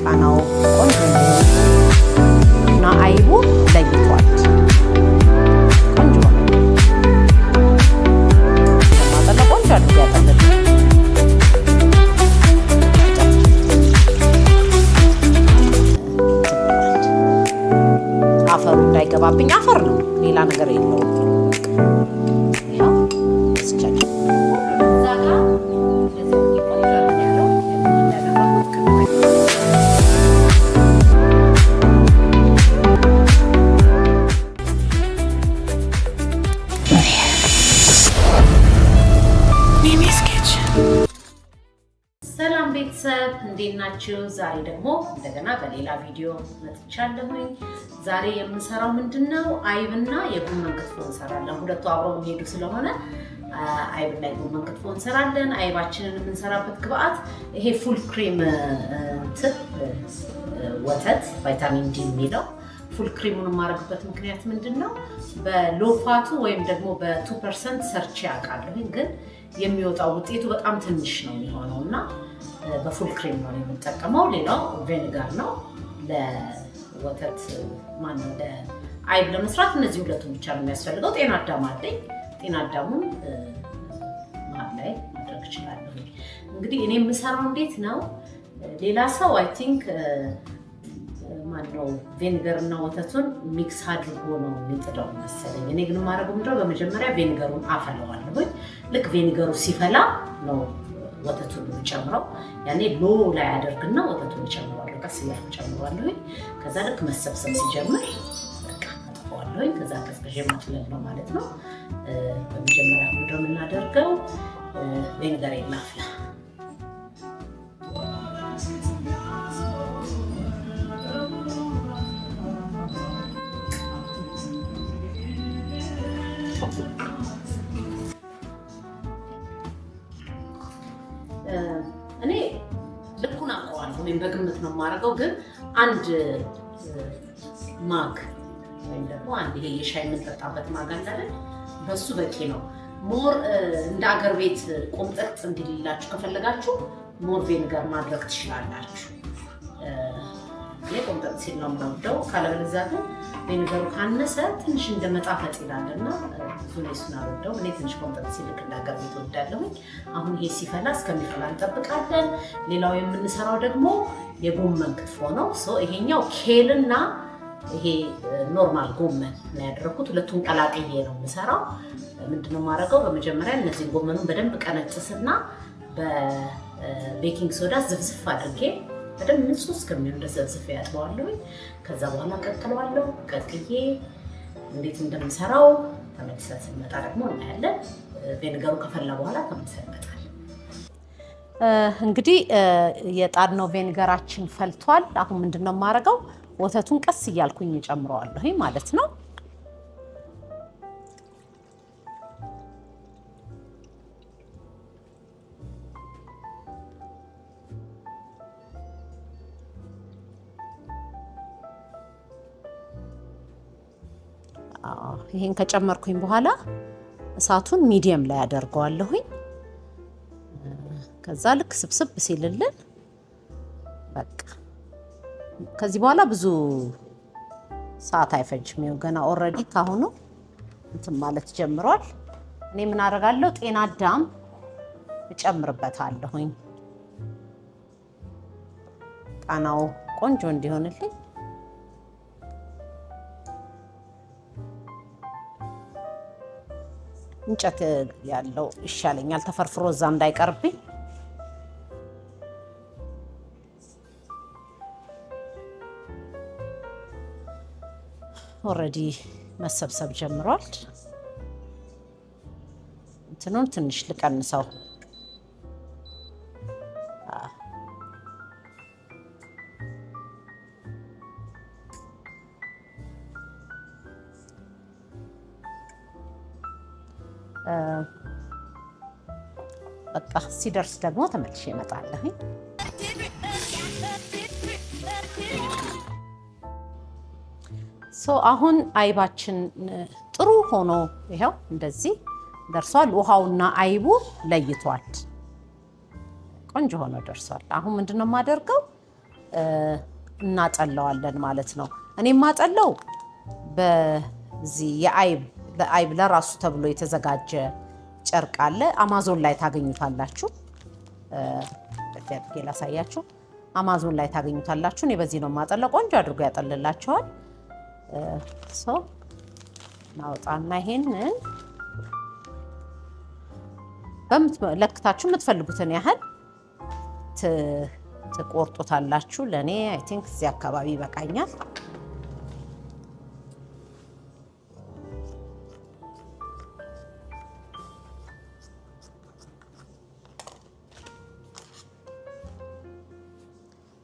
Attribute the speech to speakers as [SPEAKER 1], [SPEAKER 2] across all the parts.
[SPEAKER 1] ቃናው ቆንጆ እና አይቡ ለይቷል። ቆንጆ ማጠለ ቆንጆ አድርጎ ያጠለል አፈሩ እንዳይገባብኝ አፈር ነው፣ ሌላ ነገር የለውም።
[SPEAKER 2] ሰላም ቤተሰብ እንዴት ናችሁ? ዛሬ ደግሞ እንደገና በሌላ ቪዲዮ መጥቻለሁኝ። ዛሬ የምንሰራው ምንድነው? አይብና የጎመን ክትፎ እንሰራለን። ሁለቱ አብረው የሚሄዱ ስለሆነ አይብና የጎመን ክትፎ እንሰራለን። አይባችንን የምንሰራበት ግብአት ይሄ ፉል ክሬም ወተት ቫይታሚን ዲ የሚለው ፉል ክሬሙን የማደርግበት ምክንያት ምንድነው? በሎፋቱ ወይም ደግሞ በ2% ሰርቼ ያውቃለሁኝ፣ ግን የሚወጣው ውጤቱ በጣም ትንሽ ነው የሚሆነው እና በፉል ክሬም ነው የምንጠቀመው። ሌላው ቬኒጋር ነው ለወተት ማነው ለአይብ ለመስራት እነዚህ ሁለቱም ብቻ ነው የሚያስፈልገው። ጤና አዳም አለኝ። ጤና አዳሙን መሀል ላይ ማድረግ እችላለሁ። እንግዲህ እኔ የምሰራው እንዴት ነው? ሌላ ሰው አይ ቲንክ ማነው ቬኒገር እና ወተቱን ሚክስ አድርጎ ነው የሚጥደው መሰለኝ። እኔ ግን የማደርገው ምንድነው? በመጀመሪያ ቬኒገሩን አፈለዋለሁ። ልክ ቬኒገሩ ሲፈላ ነው ወተቱን ጨምረው። ያኔ ሎ ላይ አደርግና ወተቱን ጨምራለሁ። ቀስ እያልኩ ጨምራለሁ። ከዛ ልክ መሰብሰብ ሲጀምር በቃ አጥፈዋለሁ። ከዛ ቀዝቅዤ ማጥለል ነው ማለት ነው። በመጀመሪያ ምንድነው የምናደርገው? ቬኒገር ይላፍላ እኔ ልኩን አውቀዋለሁ። እኔም በግምት ነው የማደርገው፣ ግን አንድ ማግ ወይም ደግሞ አንድ ይሄ የሻይ የምንጠጣበት ማግ አለ፣ በሱ በቂ ነው። ሞር እንደ አገር ቤት ቆምጠጥ እንዲልላችሁ ከፈለጋችሁ ሞር ቬኒገር ማድረግ ትችላላችሁ። እኔ ቆምጠጥ ሲል ነው የምወደው። ካለበለዚያ ግን ቬኒገሩ ካነሰ ትንሽ እንደመጣፈጥ ይላልና እሱን አልወደውም። እኔ ትንሽ ቆምጠጥ ሲል ልክ እንደ አገር ቤት እወዳለሁኝ። አሁን ይሄ ሲፈላ እስከሚፈላ እንጠብቃለን። ሌላው የምንሰራው ደግሞ የጎመን ክትፎ ነው። ይሄኛው ኬልና ይሄ ኖርማል ጎመን ነው ያደረኩት። ሁለቱን ቀላቅዬ ነው የምሰራው። ምንድነው የማደርገው? በመጀመሪያ እነዚህን ጎመኑን በደንብ ቀነጥስና በቤኪንግ ሶዳ ዝፍዝፍ አድርጌ በደንብ ንጹህ እስከሚሆን ድረስ ዘፍዝፌ ያጥበዋለሁ። ከዛ በኋላ ቀቅለዋለሁ። ቀቅዬ እንዴት እንደምሰራው ተመልሰን ስንመጣ ደግሞ እናያለን። ቬኒገሩ ከፈላ በኋላ ተመልሰን እንመጣለን። እንግዲህ የጣድነው ቬኒገራችን ፈልቷል። አሁን ምንድነው የማደርገው? ወተቱን ቀስ እያልኩኝ እጨምረዋለሁ ማለት ነው። ይሄን ከጨመርኩኝ በኋላ እሳቱን ሚዲየም ላይ አደርገዋለሁኝ። ከዛ ልክ ስብስብ ሲልልን በቃ ከዚህ በኋላ ብዙ ሰዓት አይፈጅም። ይኸው ገና ኦልሬዲ ካሁኑ እንትን ማለት ጀምሯል። እኔ ምን አደርጋለሁ? ጤና አዳም እጨምርበታለሁኝ ቃናው ቆንጆ እንዲሆንልኝ። እንጨት ያለው ይሻለኛል፣ ተፈርፍሮ እዛ እንዳይቀርብኝ። ኦልሬዲ መሰብሰብ ጀምሯል። እንትኑን ትንሽ ልቀንሰው። በቃ ሲደርስ ደግሞ ተመልሼ እመጣለሁ። አሁን አይባችን ጥሩ ሆኖ ይሄው እንደዚህ ደርሷል። ውሃውና አይቡ ለይቷል። ቆንጆ ሆኖ ደርሷል። አሁን ምንድነው የማደርገው?
[SPEAKER 1] እናጠለዋለን ማለት ነው። እኔ የማጠለው በዚህ ለአይብ ለራሱ ተብሎ የተዘጋጀ ጨርቅ አለ። አማዞን ላይ ታገኙታላችሁ። አድርጌ ላሳያችሁ። አማዞን ላይ ታገኙታላችሁ። እኔ በዚህ ነው የማጠለው። ቆንጆ አድርጎ ያጠልላቸዋል። ናውጣና ይሄንን ለክታችሁ የምትፈልጉትን ያህል ትቆርጡታላችሁ። ለእኔ አይ ቲንክ እዚህ አካባቢ ይበቃኛል።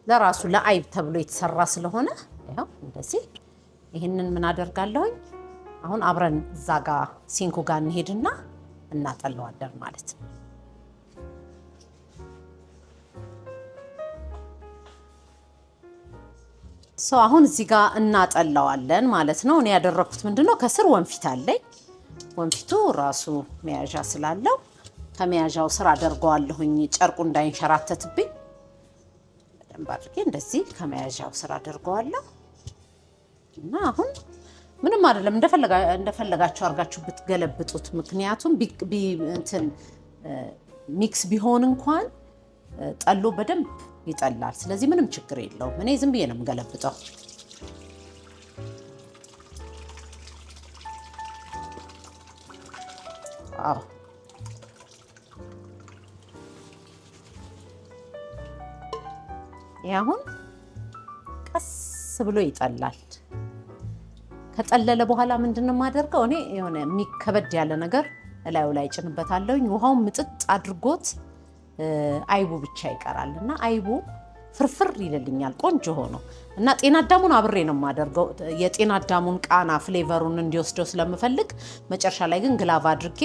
[SPEAKER 1] ለራሱ ለአይብ ተብሎ የተሰራ ስለሆነ ያው እንደዚህ ይሄንን ምን አደርጋለሁኝ አሁን አብረን እዛ ጋር ሲንኩ ጋር እንሄድና እናጠለዋለን ማለት ነው። አሁን እዚህ ጋር እናጠለዋለን ማለት ነው። እኔ ያደረኩት ምንድነው ከስር ወንፊት አለኝ። ወንፊቱ ራሱ መያዣ ስላለው ከመያዣው ስር አደርገዋለሁኝ ጨርቁ እንዳይንሸራተትብኝ በደንብ አድርጌ እንደዚህ ከመያዣው ስር አደርገዋለሁ እና አሁን ምንም አይደለም። እንደፈለጋችሁ አድርጋችሁ ብትገለብጡት፣ ምክንያቱም እንትን ሚክስ ቢሆን እንኳን ጠሎ በደንብ ይጠላል። ስለዚህ ምንም ችግር የለውም። እኔ ዝም ብዬ ነው የምገለብጠው። አዎ አሁን ቀስ ብሎ ይጠላል። ከጠለለ በኋላ ምንድነው የማደርገው እኔ የሆነ የሚከበድ ያለ ነገር እላዩ ላይ ጭንበታለሁኝ። ውሃውን ምጥጥ አድርጎት አይቡ ብቻ ይቀራል እና አይቡ ፍርፍር ይልልኛል ቆንጆ ሆኖ እና ጤና አዳሙን አብሬ ነው የማደርገው። የጤና አዳሙን ቃና ፍሌቨሩን እንዲወስደው ስለምፈልግ መጨረሻ ላይ ግን ግላቭ አድርጌ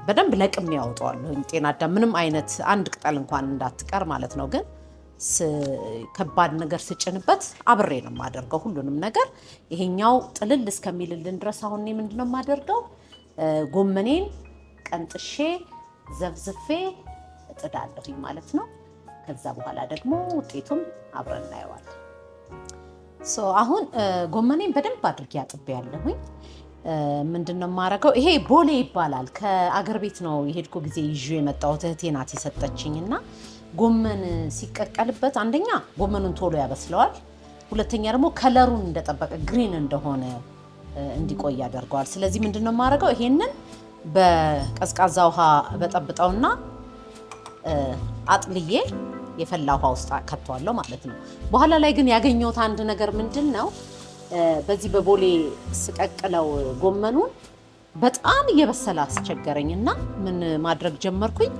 [SPEAKER 1] በደንብ ለቅሜ ያወጣዋለሁኝ። ጤና አዳም ምንም አይነት አንድ ቅጠል እንኳን እንዳትቀር ማለት ነው። ግን ከባድ ነገር ስጭንበት አብሬ ነው የማደርገው ሁሉንም ነገር። ይሄኛው ጥልል እስከሚልልን ድረስ አሁን እኔ ምንድነው የማደርገው ጎመኔን ቀንጥሼ ዘፍዝፌ እጥዳለሁኝ ማለት ነው። ከዛ በኋላ ደግሞ ውጤቱን አብረን እናየዋለን። አሁን ጎመኔን በደንብ አድርጌ አጥቤያለሁኝ። ምንድነው የማደርገው ይሄ ቦሌ ይባላል። ከአገር ቤት ነው የሄድኩ ጊዜ ይዤ የመጣሁት እህቴ ናት የሰጠችኝና ጎመን ሲቀቀልበት አንደኛ ጎመኑን ቶሎ ያበስለዋል፣ ሁለተኛ ደግሞ ከለሩን እንደጠበቀ ግሪን እንደሆነ እንዲቆይ ያደርገዋል። ስለዚህ ምንድነው የማደርገው ይሄንን በቀዝቃዛ ውሃ በጠብጠውና አጥልዬ የፈላ ውሃ ውስጥ ከተዋለሁ ማለት ነው። በኋላ ላይ ግን ያገኘሁት አንድ ነገር ምንድነው በዚህ በቦሌ ስቀቅለው ጎመኑን በጣም እየበሰለ አስቸገረኝና ምን ማድረግ ጀመርኩኝ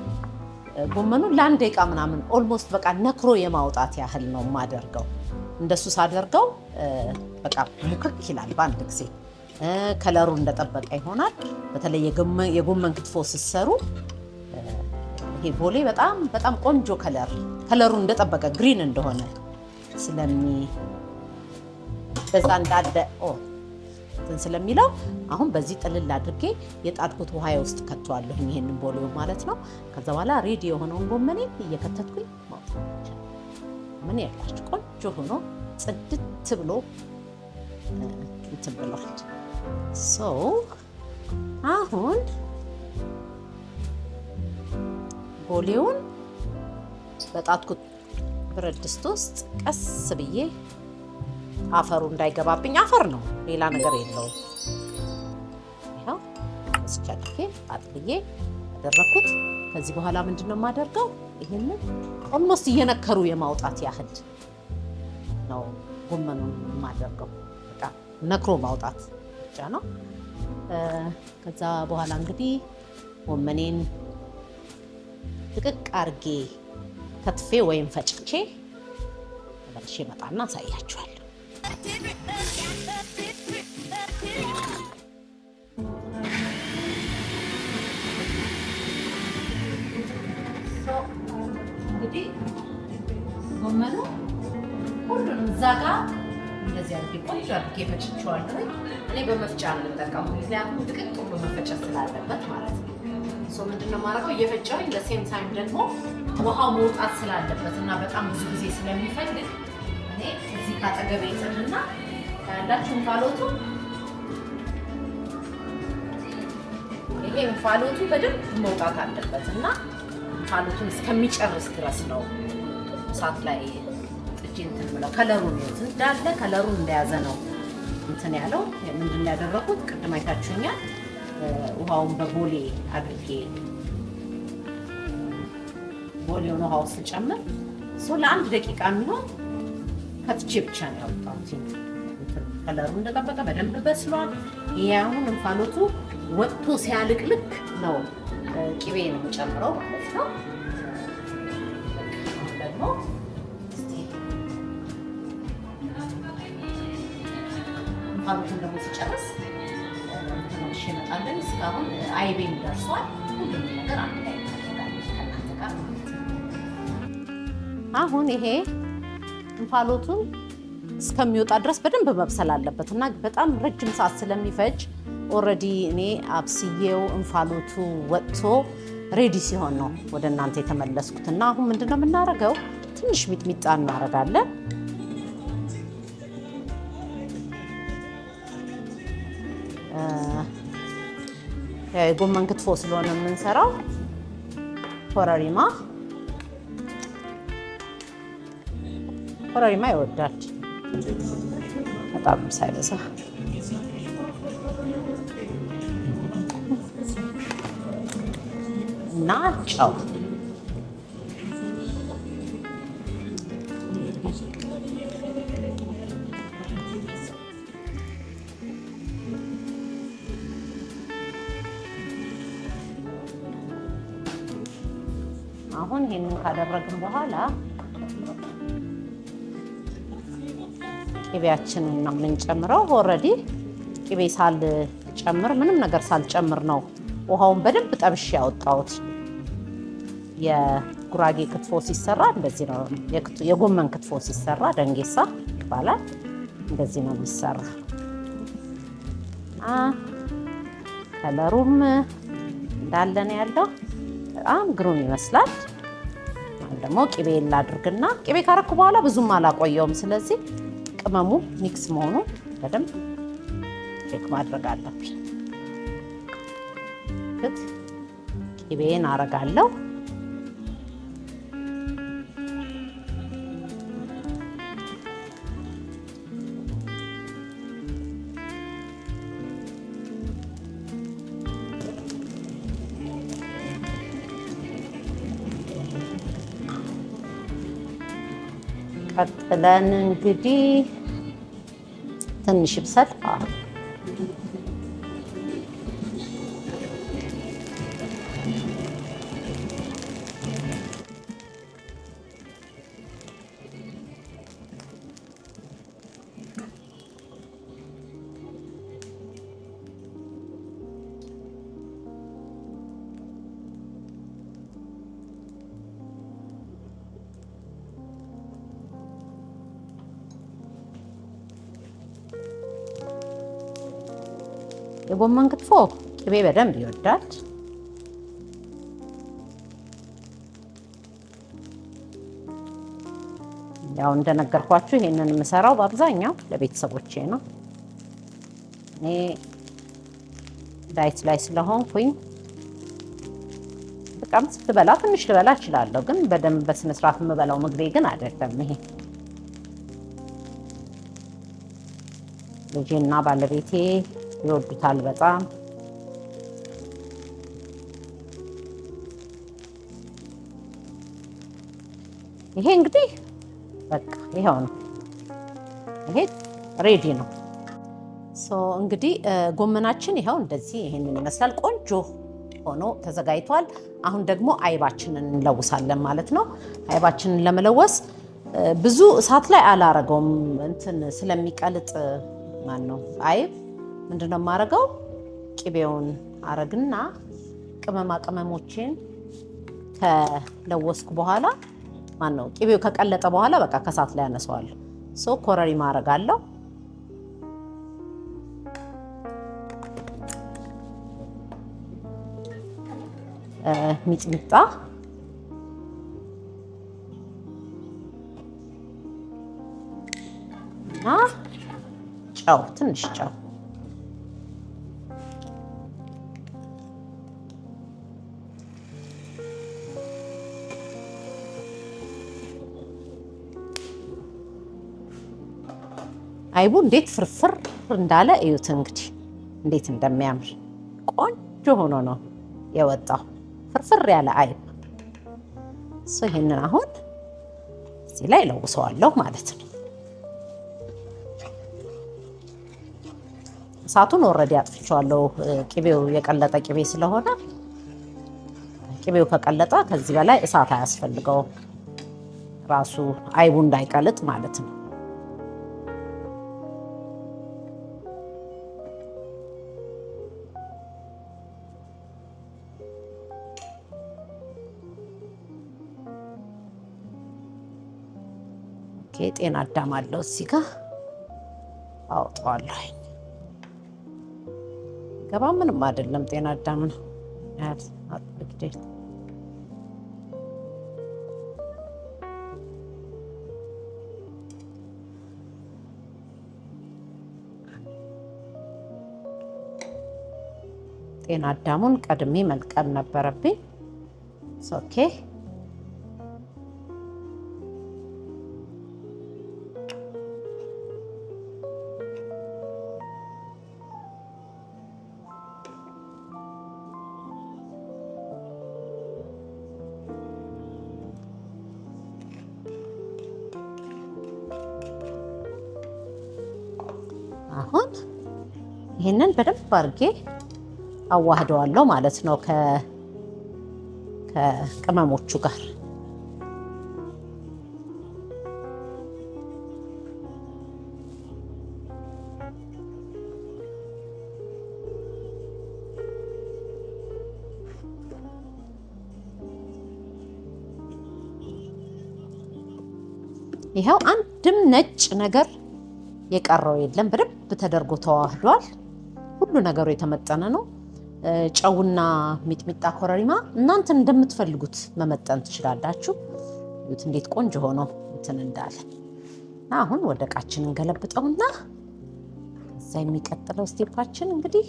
[SPEAKER 1] ጎመኑን ለአንድ ደቂቃ ምናምን ኦልሞስት በቃ ነክሮ የማውጣት ያህል ነው የማደርገው። እንደሱ ሳደርገው በቃ ሙክክ ይላል በአንድ ጊዜ። ከለሩ እንደጠበቀ ይሆናል። በተለይ የጎመን ክትፎ ሲሰሩ ይሄ ቦሌ በጣም በጣም ቆንጆ ከለሩ እንደጠበቀ ግሪን እንደሆነ በዛ እንዳለ ስለሚለው አሁን በዚህ ጥልል አድርጌ የጣድኩት ውሃ ውስጥ ከተዋለሁ ይሄንን ቦሌው ማለት ነው። ከዛ በኋላ ሬዲ የሆነውን ጎመኔ እየከተትኩኝ ማውጣት ምን ያላችሁ ቆንጆ ሆኖ ጽድት ብሎ እንትን ብሏል። አሁን ቦሌውን በጣድኩት ብረት ድስት ውስጥ ቀስ ብዬ አፈሩ እንዳይገባብኝ፣ አፈር ነው ሌላ ነገር የለውም። ይሄው እስቻለፈ አጥብዬ አደረኩት። ከዚህ በኋላ ምንድነው የማደርገው ይሄንን ኦልሞስት እየነከሩ የማውጣት ያህል ነው ጎመኑን የማደርገው። በቃ ነክሮ ማውጣት ብቻ ነው። ከዛ በኋላ እንግዲህ ጎመኔን ጥቅቅ አርጌ ከትፌ ወይም ፈጭቼ ተመልሼ መጣና አሳያችኋለሁ። እንግዲህ ጎመኑ ሁሉንም እዛ ጋር እንደዚህ አድርጌ ቆንጆ አድርጌ ፈጭቼዋለሁ። እኔ በመፍጫ ነው የምጠቀመው፣ ምክንያቱም ጥቅቅ ብሎ መፈጨት ስላለበት ማለት ነው። ምንድነው የማደርገው እየፈጨሁኝ ለሴም ታይም ደግሞ
[SPEAKER 2] ውሃው መውጣት ስላለበት እና በጣም ብዙ ጊዜ ስለሚፈልግ እኔ እዚህ ካጠገቤ ይጥልና ያላችሁ እንፋሎቱ ይሄ እንፋሎቱ በደንብ መውጣት አለበት እና እንፋሎቱን እስከሚጨርስ ድረስ ነው እሳት ላይ ጥጄ እንትን ብለው ከለሩን ይወት እንዳለ ከለሩን እንደያዘ ነው እንትን ያለው። ምንድን ነው ያደረኩት? ቅድም አይታችሁኛል። ውሃውን በቦሌ አድርጌ ቦሌውን ውሃ ውስጥ ጨምር ለአንድ ደቂቃ የሚሆን ከትቼ ብቻ ነው ያወጣሁት። ከለሩ እንደጠበቀ በደንብ በስሏል። ይሄ አሁን እንፋሎቱ ወጥቶ ሲያልቅ ልክ ነው ቅቤ ነው የምጨምረው ማለት ነው። አሁን ደግሞ እንፋሎቱን ደግሞ ሲጨርስ ትንሽ ይመጣለን። እስካሁን አይቤም ደርሷል። ሁሉም ነገር አንድ ላይ ከእናንተ ጋር አሁን ይሄ እንፋሎቱን እስከሚወጣ ድረስ በደንብ መብሰል አለበት እና በጣም ረጅም ሰዓት ስለሚፈጅ ኦልሬዲ እኔ አብስዬው እንፋሎቱ ወጥቶ ሬዲ ሲሆን ነው ወደ እናንተ የተመለስኩት። እና አሁን ምንድነው የምናደርገው? ትንሽ ሚጥሚጣ እናደርጋለን። የጎመን ክትፎ ስለሆነ የምንሰራው ኮረሪማ ይወዳል በጣም ሳይበዛ። እና ጨው አሁን ይሄንን ካደረግን በኋላ ቅቤያችንን ነው የምንጨምረው። ኦልሬዲ ቅቤ ሳልጨምር ምንም ነገር ሳልጨምር ነው ውሃውን በደንብ ጠብሼ ያወጣሁት። የጉራጌ ክትፎ ሲሰራ እንደዚህ ነው። የጎመን ክትፎ ሲሰራ ደንጌሳ ይባላል። እንደዚህ ነው የሚሰራ። ከለሩም እንዳለ ነው ያለው። በጣም ግሩም ይመስላል። አሁን ደግሞ ቅቤ ላድርግና ቅቤ ካረኩ በኋላ ብዙም አላቆየውም። ስለዚህ ቅመሙ ሚክስ መሆኑ በደንብ ቼክ ማድረግ አለብኝ። ቅቤን አረጋለሁ። ቀጥለን እንግዲህ ትንሽ ይብሰል። የጎመን ክትፎ ቅቤ በደንብ ይወዳል። ያው እንደነገርኳችሁ ይሄንን የምሰራው በአብዛኛው ለቤተሰቦቼ ነው። እኔ ዳይት ላይ ስለሆንኩኝ በጣም ስትበላ ትንሽ ልበላ እችላለሁ፣ ግን በደንብ በስነ ስርዓት የምበላው ምግቤ ግን አይደለም ይሄ። ልጄና ባለቤቴ ይወዱታል በጣም። ይሄ እንግዲህ በቃ ይሄው ነው። ይሄ ሬዲ ነው። እንግዲህ ጎመናችን ይሄው እንደዚህ ይሄንን ይመስላል። ቆንጆ ሆኖ ተዘጋጅቷል። አሁን ደግሞ አይባችንን እንለውሳለን ማለት ነው። አይባችንን ለመለወስ ብዙ እሳት ላይ አላረገውም፣ እንትን ስለሚቀልጥ ማን ነው አይብ ምንድነው የማደርገው? ቅቤውን አረግና ቅመማ ቅመሞችን ከለወስኩ በኋላ ማን ነው ቅቤው ከቀለጠ በኋላ በቃ ከሳት ላይ አነሳዋለሁ። ኮረሪማ አረጋለሁ። ሚጥሚጣ
[SPEAKER 1] ጨው፣ ትንሽ ጨው። አይቡ እንዴት ፍርፍር እንዳለ እዩት እንግዲህ እንዴት እንደሚያምር ቆንጆ ሆኖ ነው የወጣው። ፍርፍር ያለ አይብ። ይሄንን አሁን እዚህ ላይ ለውሰዋለሁ ማለት ነው። እሳቱን ኦልሬዲ አጥፍቼዋለሁ። ቅቤው የቀለጠ ቅቤ ስለሆነ ቅቤው ከቀለጠ ከዚህ በላይ እሳት አያስፈልገውም። ራሱ አይቡ እንዳይቀልጥ ማለት ነው። ጤና አዳም አለው እዚህ ጋር አውጣዋለሁ። ገባ ምንም አይደለም። ጤና አዳም ነው አጥብቄ ጤና አዳሙን ቀድሜ መልቀም ነበረብኝ። ኦኬ አሁን ይሄንን በደንብ አድርጌ አዋህደዋለሁ ማለት ነው ከቅመሞቹ ጋር። ይሄው አንድም ነጭ ነገር የቀረው የለም። በደንብ ተደርጎ ተዋህዷል። ሁሉ ነገሩ የተመጠነ ነው። ጨውና ሚጥሚጣ፣ ኮረሪማ እናንተ እንደምትፈልጉት መመጠን ትችላላችሁ። እዩት እንዴት ቆንጆ ሆኖ እንትን እንዳለ። አሁን ወደ ዕቃችን እንገለብጠውና እዛ የሚቀጥለው ስቴፓችን እንግዲህ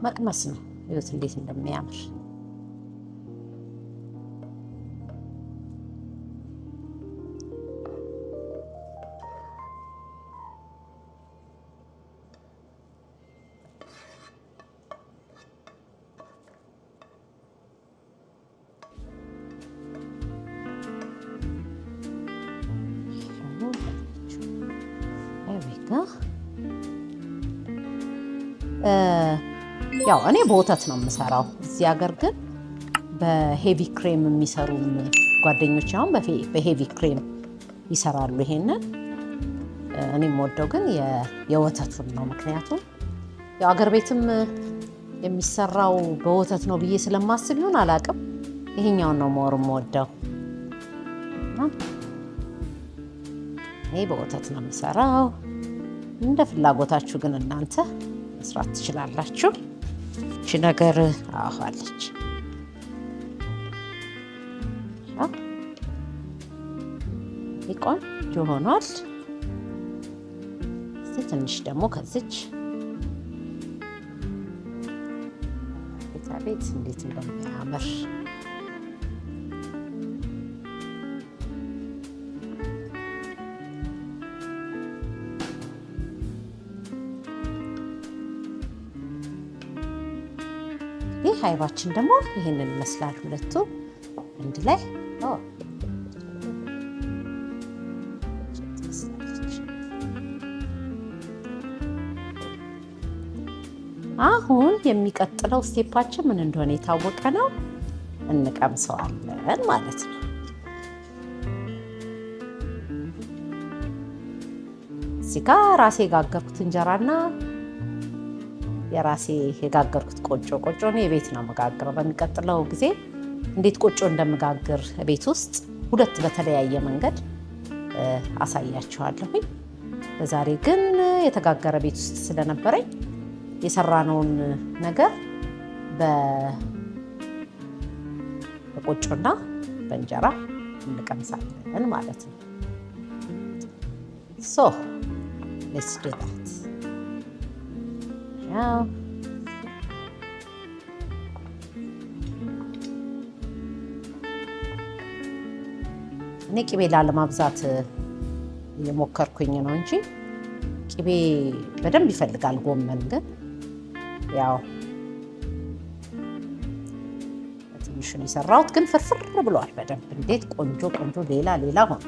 [SPEAKER 1] መቅመስ ነው። እዩት እንዴት እንደሚያምር። ያው እኔ በወተት ነው የምሰራው። እዚህ ሀገር ግን በሄቪ ክሬም የሚሰሩ ጓደኞች አሁን በሄቪ ክሬም ይሰራሉ ይሄንን። እኔ የምወደው ግን የወተቱን ነው። ምክንያቱም ያው አገር ቤትም የሚሰራው በወተት ነው ብዬ ስለማስብ ይሆን አላውቅም፣ ይሄኛውን ነው ሞር የምወደው። እኔ በወተት ነው የምሰራው። እንደ ፍላጎታችሁ ግን እናንተ መስራት ትችላላችሁ። እቺ ነገር አለች። ቆንጆ ሆኗል። እስቲ ትንሽ ደግሞ ከዚች ቤት እንዴት እንደሚያምር ይህ አይባችን ደግሞ ይሄንን ይመስላል። ሁለቱ አንድ ላይ አሁን የሚቀጥለው ስቴፓችን ምን እንደሆነ የታወቀ ነው። እንቀምሰዋለን ማለት ነው። እዚህ ጋር ራሴ የጋገርኩት እንጀራና የራሴ የጋገርኩት ቆጮ ነው። የቤት ነው መጋገረው። በሚቀጥለው ጊዜ እንዴት ቆጮ እንደምጋግር ቤት ውስጥ ሁለት በተለያየ መንገድ አሳያችኋለሁኝ። በዛሬ ግን የተጋገረ ቤት ውስጥ ስለነበረኝ የሰራነውን ነገር በቆጮና በእንጀራ እንቀምሳለን ማለት ነው። let's do that. ያው እኔ ቅቤ ላለማብዛት እየሞከርኩኝ ነው እንጂ ቅቤ በደንብ ይፈልጋል ጎመን። ግን ያው ትንሽ ነው የሰራሁት፣ ግን ፍርፍር ብሏል በደንብ። እንዴት ቆንጆ ቆንጆ ሌላ ሆኗል።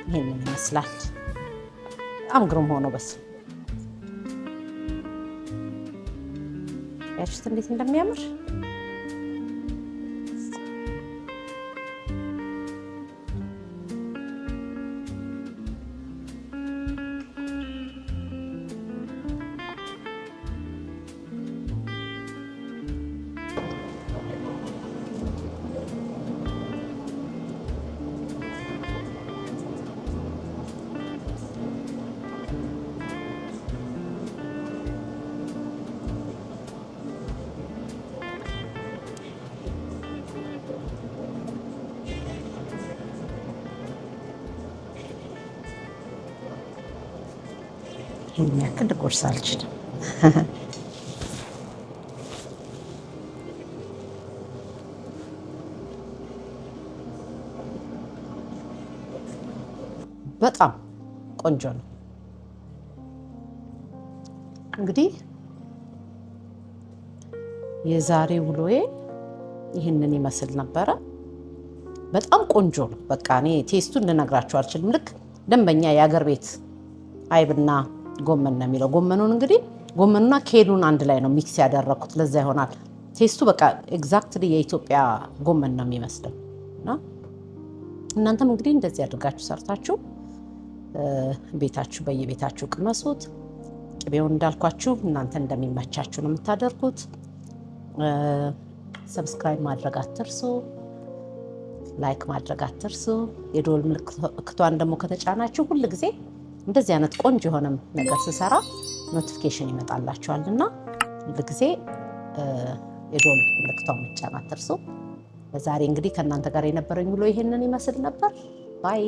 [SPEAKER 1] ይሄንን ይመስላል። በጣም ግሩም ሆኖ በስ ያችሁት እንዴት እንደሚያምር ይሄን ያክል ልቆርስ አልችልም። በጣም ቆንጆ ነው። እንግዲህ የዛሬ ውሎዬ ይህንን ይመስል ነበረ። በጣም ቆንጆ ነው። በቃ እኔ ቴስቱን ልነግራችሁ አልችልም። ልክ ደንበኛ የአገር ቤት አይብና ጎመን ነው የሚለው። ጎመኑን እንግዲህ ጎመኑና ኬሉን አንድ ላይ ነው ሚክስ ያደረኩት። ለዛ ይሆናል ቴስቱ በቃ ኤግዛክትሊ የኢትዮጵያ ጎመን ነው የሚመስለው። እና እናንተም እንግዲህ እንደዚህ አድርጋችሁ ሰርታችሁ ቤታችሁ በየቤታችሁ ቅመሱት። ቅቤውን እንዳልኳችሁ እናንተ እንደሚመቻችሁ ነው የምታደርጉት። ሰብስክራይብ ማድረግ አትርሱ፣ ላይክ ማድረግ አትርሱ። የደወል ምልክቷን ደግሞ ከተጫናችሁ ሁል ጊዜ እንደዚህ አይነት ቆንጆ የሆነ ነገር ስሰራ ኖቲፊኬሽን ይመጣላችኋልና ሁል ጊዜ የደወል ምልክቷን መጫን አትርሱ። ለዛሬ እንግዲህ ከእናንተ ጋር የነበረኝ ውሎ ይሄንን ይመስል ነበር። ባይ